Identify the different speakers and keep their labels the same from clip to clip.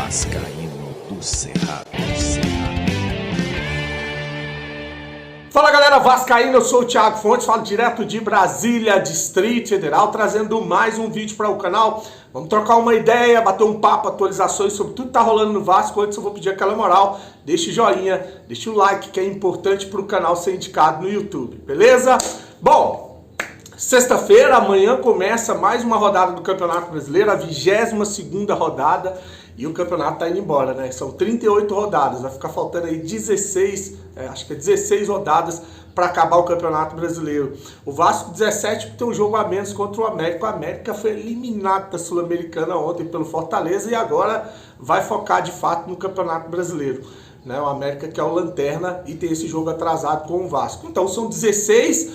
Speaker 1: Vascaíno do Cerrado.
Speaker 2: Fala galera vascaína, eu sou o Thiago Fontes, falo direto de Brasília, Distrito Federal, trazendo mais um vídeo para o canal. Vamos trocar uma ideia, bater um papo, atualizações sobre tudo que tá rolando no Vasco. Antes eu vou pedir aquela moral, deixa o joinha, deixa o like, que é importante para o canal ser indicado no YouTube, beleza? Bom, sexta-feira, amanhã começa mais uma rodada do Campeonato Brasileiro, a 22ª rodada, e o campeonato tá indo embora, né? São 38 rodadas, vai ficar faltando aí 16 rodadas para acabar o Campeonato Brasileiro. O Vasco 17 tem um jogo a menos contra o América. O América foi eliminado da Sul-Americana ontem pelo Fortaleza e agora vai focar de fato no Campeonato Brasileiro, né? O América que é o lanterna e tem esse jogo atrasado com o Vasco. Então são 16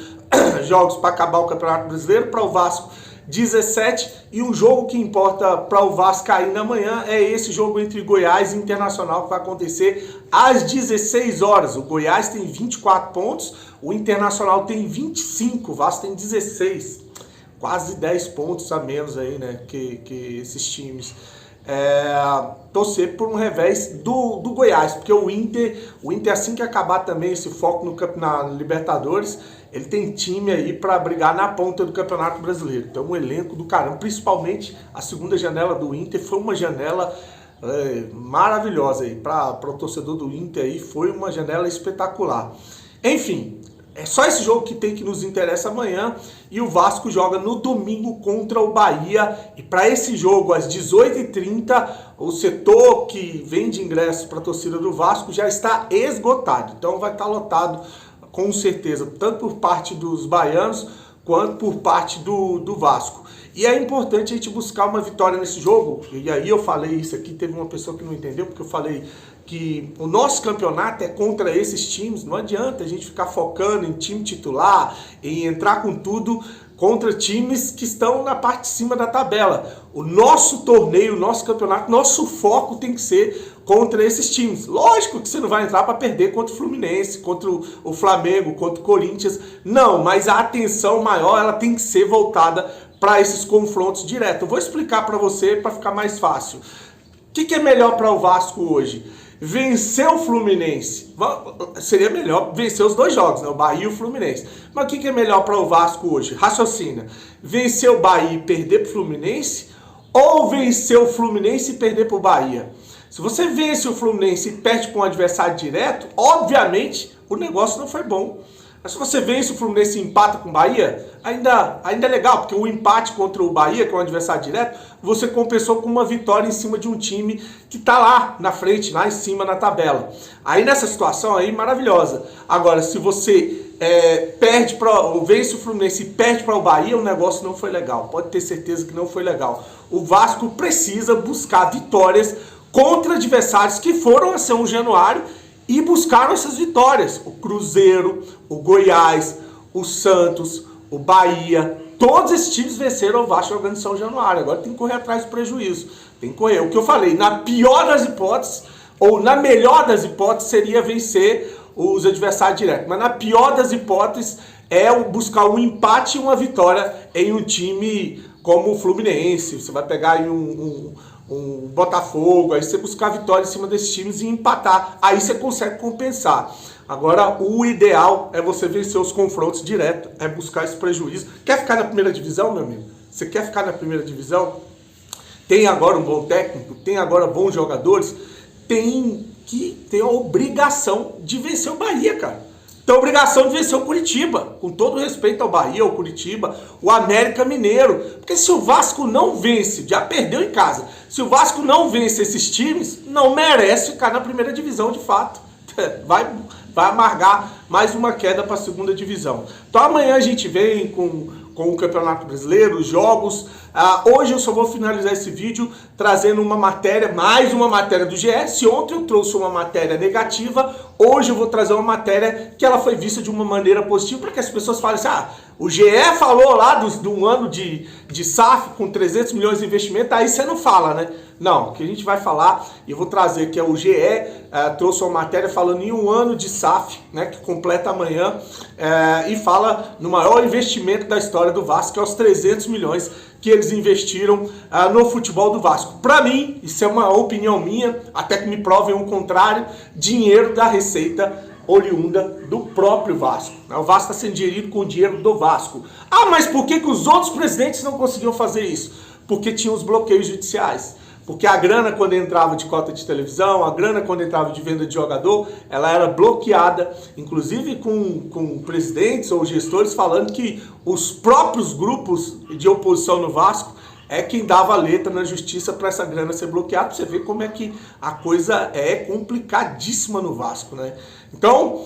Speaker 2: jogos para acabar o Campeonato Brasileiro, para o Vasco 17, e um jogo que importa para o Vascaíno amanhã é esse jogo entre Goiás e Internacional, que vai acontecer às 16 horas. O Goiás tem 24 pontos, o Internacional tem 25, o Vasco tem 16, quase 10 pontos a menos aí, né, que esses times. Torcer por um revés do Goiás, porque o Inter assim que acabar também esse foco na Libertadores, ele tem time aí para brigar na ponta do Campeonato Brasileiro. Então um elenco do caramba, principalmente a segunda janela do Inter foi uma janela maravilhosa aí para o torcedor do Inter aí, foi uma janela espetacular. Enfim, é só esse jogo que tem que nos interessa amanhã, e o Vasco joga no domingo contra o Bahia, e para esse jogo às 18h30 o setor que vende ingressos para a torcida do Vasco já está esgotado, então vai estar lotado com certeza, tanto por parte dos baianos quanto por parte do Vasco. E é importante a gente buscar uma vitória nesse jogo, e aí eu falei isso aqui, teve uma pessoa que não entendeu, porque eu falei que o nosso campeonato é contra esses times, não adianta a gente ficar focando em time titular, em entrar com tudo contra times que estão na parte de cima da tabela. O nosso torneio, o nosso campeonato, nosso foco tem que ser contra esses times. Lógico que você não vai entrar para perder contra o Fluminense, contra o Flamengo, contra o Corinthians, não, mas a atenção maior ela tem que ser voltada para esses confrontos diretos. Eu vou explicar para você para ficar mais fácil. O que é melhor para o Vasco hoje? Vencer o Fluminense. Seria melhor vencer os dois jogos, né? O Bahia e o Fluminense. Mas o que é melhor para o Vasco hoje? Raciocina. Vencer o Bahia e perder para o Fluminense, ou vencer o Fluminense e perder para o Bahia? Se você vence o Fluminense e perde para um adversário direto, obviamente o negócio não foi bom. Mas se você vence o Fluminense e empata com o Bahia, ainda é legal, porque o empate contra o Bahia, que é um adversário direto, você compensou com uma vitória em cima de um time que está lá na frente, lá em cima na tabela. Aí nessa situação aí, maravilhosa. Agora, se você vence o Fluminense e perde para o Bahia, o negócio não foi legal. Pode ter certeza que não foi legal. O Vasco precisa buscar vitórias contra adversários que foram a São Januário e buscaram essas vitórias. O Cruzeiro, o Goiás, o Santos, o Bahia, todos esses times venceram o Vasco jogando em São Januário. Agora tem que correr atrás do prejuízo. Tem que correr. O que eu falei, na pior das hipóteses, ou na melhor das hipóteses, seria vencer os adversários diretos. Mas na pior das hipóteses é buscar um empate e uma vitória em um time como o Fluminense. Você vai pegar aí um Botafogo, aí você buscar vitória em cima desses times e empatar, aí você consegue compensar. Agora o ideal é você vencer os confrontos direto, é buscar esse prejuízo. Quer ficar na primeira divisão, meu amigo? Você quer ficar na primeira divisão? Tem agora um bom técnico, tem agora bons jogadores, tem que ter a obrigação de vencer o Bahia, cara. Tem a obrigação de vencer o Curitiba, com todo respeito ao Bahia, ao Curitiba, o América Mineiro. Porque se o Vasco não vence, já perdeu em casa, se o Vasco não vence esses times, não merece ficar na primeira divisão de fato. Vai amargar mais uma queda para a segunda divisão. Então amanhã a gente vem com o Campeonato Brasileiro, os jogos. Hoje eu só vou finalizar esse vídeo trazendo uma matéria, mais uma matéria do GE. Se ontem eu trouxe uma matéria negativa, hoje eu vou trazer uma matéria que ela foi vista de uma maneira positiva, para que as pessoas falem assim, O GE falou lá de um ano de SAF com 300 milhões de investimento, aí você não fala, né? Não, o que a gente vai falar, e eu vou trazer, que é o GE, trouxe uma matéria falando em um ano de SAF, né, que completa amanhã, e fala no maior investimento da história do Vasco, que é os 300 milhões que eles investiram no futebol do Vasco. Para mim, isso é uma opinião minha, até que me provem o contrário, dinheiro da Receita oriunda do próprio Vasco. O Vasco está sendo gerido com o dinheiro do Vasco. Ah, mas por que os outros presidentes não conseguiam fazer isso? Porque tinham os bloqueios judiciais. Porque a grana, quando entrava de cota de televisão, a grana, quando entrava de venda de jogador, ela era bloqueada, inclusive com presidentes ou gestores falando que os próprios grupos de oposição no Vasco é quem dava a letra na justiça para essa grana ser bloqueada. Pra você ver como é que a coisa é complicadíssima no Vasco, né? Então,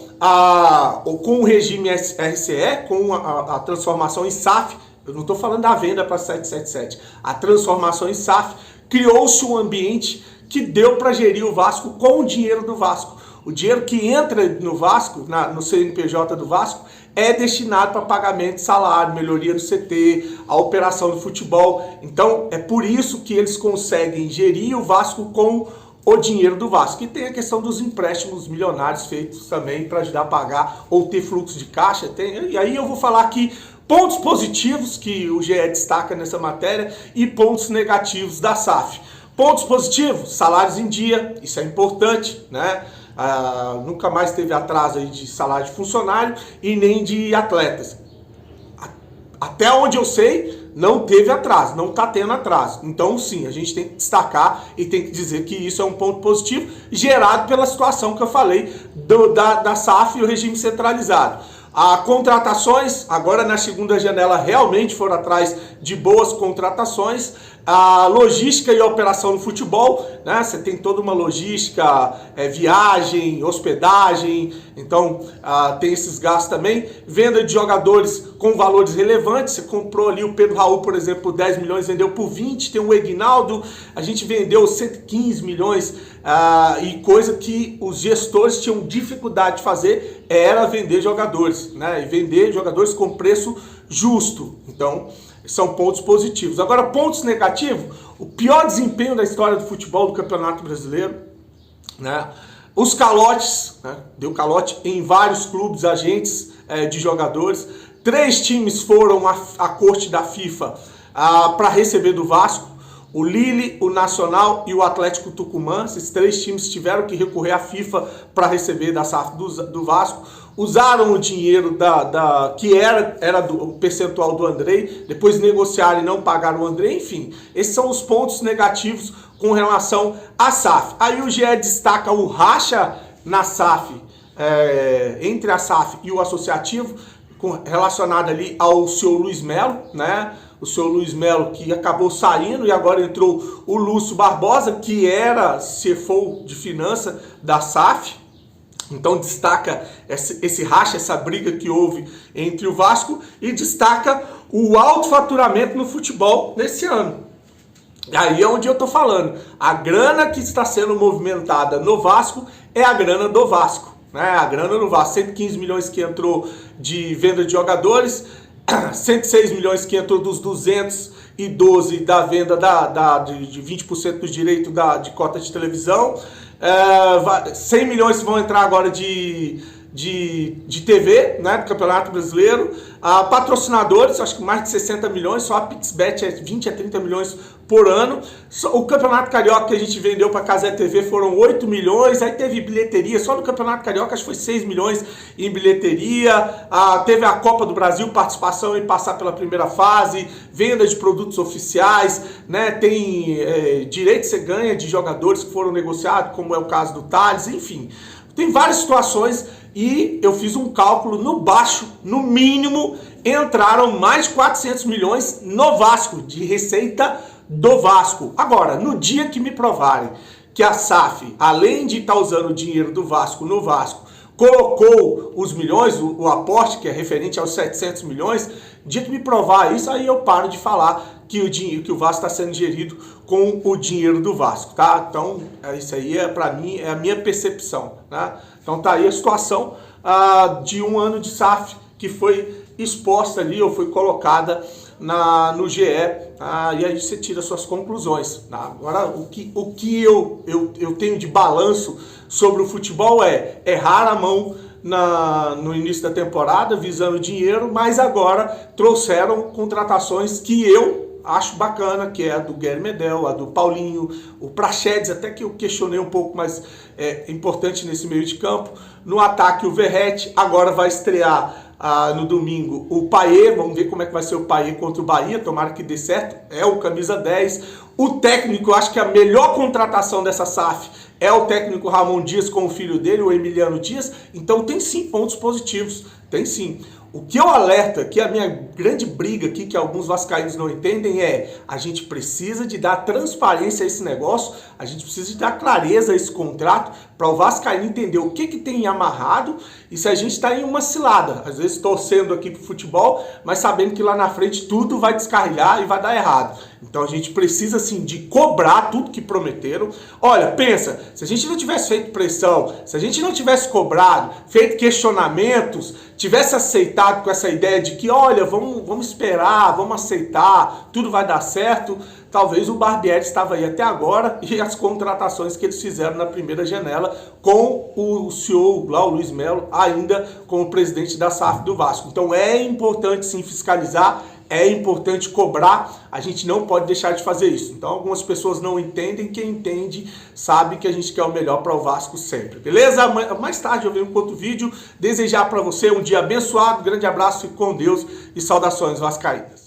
Speaker 2: com o regime RCE, com a transformação em SAF, eu não estou falando da venda para 777, a transformação em SAF, criou-se um ambiente que deu para gerir o Vasco com o dinheiro do Vasco. O dinheiro que entra no Vasco, no CNPJ do Vasco, é destinado para pagamento de salário, melhoria do CT, a operação do futebol. Então, é por isso que eles conseguem gerir o Vasco com o dinheiro do Vasco. E tem a questão dos empréstimos milionários feitos também para ajudar a pagar ou ter fluxo de caixa. E aí eu vou falar aqui pontos positivos que o GE destaca nessa matéria e pontos negativos da SAF. Pontos positivos, salários em dia, isso é importante, né? Nunca mais teve atraso aí de salário de funcionário e nem de atletas. Até onde eu sei, não teve atraso, não está tendo atraso. Então, sim, a gente tem que destacar e tem que dizer que isso é um ponto positivo, gerado pela situação que eu falei da SAF e o regime centralizado. Contratações, agora na segunda janela realmente foram atrás de boas contratações. A logística e a operação no futebol, né? Você tem toda uma logística, viagem, hospedagem, então tem esses gastos também. Venda de jogadores com valores relevantes, você comprou ali o Pedro Raul, por exemplo, por 10 milhões, vendeu por 20, tem o Egnaldo, a gente vendeu 115 milhões, e coisa que os gestores tinham dificuldade de fazer era vender jogadores, né? E vender jogadores com preço justo. Então, são pontos positivos. Agora, pontos negativos, o pior desempenho da história do futebol do Campeonato Brasileiro, né? Os calotes, né? Deu calote em vários clubes, agentes de jogadores. 3 times foram à corte da FIFA para receber do Vasco. O Lille, o Nacional e o Atlético Tucumã, esses 3 times tiveram que recorrer à FIFA para receber da SAF do Vasco. Usaram o dinheiro que era do percentual do Andrei, depois negociaram e não pagaram o Andrei, enfim. Esses são os pontos negativos com relação à SAF. Aí o GE destaca o racha na SAF, entre a SAF e o associativo, relacionado ali ao senhor Luiz Melo, né? O senhor Luiz Melo que acabou saindo e agora entrou o Lúcio Barbosa, que era CFO de finanças da SAF. Então destaca esse racha, essa briga que houve entre o Vasco e destaca o alto faturamento no futebol nesse ano. Aí é onde eu tô falando. A grana que está sendo movimentada no Vasco é a grana do Vasco, né? A grana do Vasco, 115 milhões que entrou de venda de jogadores, 106 milhões que entrou dos 212 da venda de 20% do direito de cota de televisão, 100 milhões vão entrar agora de TV, né, do Campeonato Brasileiro, patrocinadores, acho que mais de 60 milhões, só a PixBet é 20 a 30 milhões por ano. O Campeonato Carioca que a gente vendeu para a Cazé TV foram 8 milhões, aí teve bilheteria, só no Campeonato Carioca acho que foi 6 milhões em bilheteria, teve a Copa do Brasil, participação em passar pela primeira fase, venda de produtos oficiais, né, tem direito que você ganha de jogadores que foram negociados, como é o caso do Thales, enfim. Tem várias situações e eu fiz um cálculo no baixo, no mínimo, entraram mais de 400 milhões no Vasco, de receita do Vasco. Agora, no dia que me provarem que a SAF, além de estar usando o dinheiro do Vasco no Vasco, colocou os milhões, o aporte que é referente aos 700 milhões, no dia que me provar isso, aí eu paro de falar que o Vasco está sendo gerido com o dinheiro do Vasco, tá? Então, isso aí para mim é a minha percepção, né? Então tá aí a situação de um ano de SAF que foi exposta ali, ou foi colocada no GE, e aí você tira suas conclusões. Agora, o que eu tenho de balanço sobre o futebol é errar a mão no início da temporada, visando dinheiro, mas agora trouxeram contratações que eu acho bacana, que é a do Guilherme Medel, a do Paulinho, o Praxedes, até que eu questionei um pouco, mas é importante nesse meio de campo. No ataque, o Verratti, agora vai estrear no domingo o Payet, vamos ver como é que vai ser o Payet contra o Bahia, tomara que dê certo, é o camisa 10. O técnico, eu acho que a melhor contratação dessa SAF é o técnico Ramon Dias com o filho dele, o Emiliano Dias, então tem sim pontos positivos, tem sim. O que eu alerto aqui, a minha grande briga aqui, que alguns vascaínos não entendem, é a gente precisa de dar transparência a esse negócio, a gente precisa de dar clareza a esse contrato para o vascaíno entender o que tem amarrado e se a gente está em uma cilada. Às vezes torcendo aqui pro futebol, mas sabendo que lá na frente tudo vai descarrilhar e vai dar errado. Então a gente precisa sim de cobrar tudo que prometeram. Olha, pensa, se a gente não tivesse feito pressão, se a gente não tivesse cobrado, feito questionamentos, tivesse aceitado com essa ideia de que, olha, vamos esperar, vamos aceitar, tudo vai dar certo, talvez o Barbieri estava aí até agora e as contratações que eles fizeram na primeira janela com o CEO lá, o Luiz Melo, ainda como presidente da SAF do Vasco. Então é importante sim fiscalizar, é importante cobrar, a gente não pode deixar de fazer isso. Então algumas pessoas não entendem, quem entende sabe que a gente quer o melhor para o Vasco sempre, beleza? Mais tarde eu venho com outro vídeo, desejar para você um dia abençoado, grande abraço, fique com Deus e saudações vascaínas.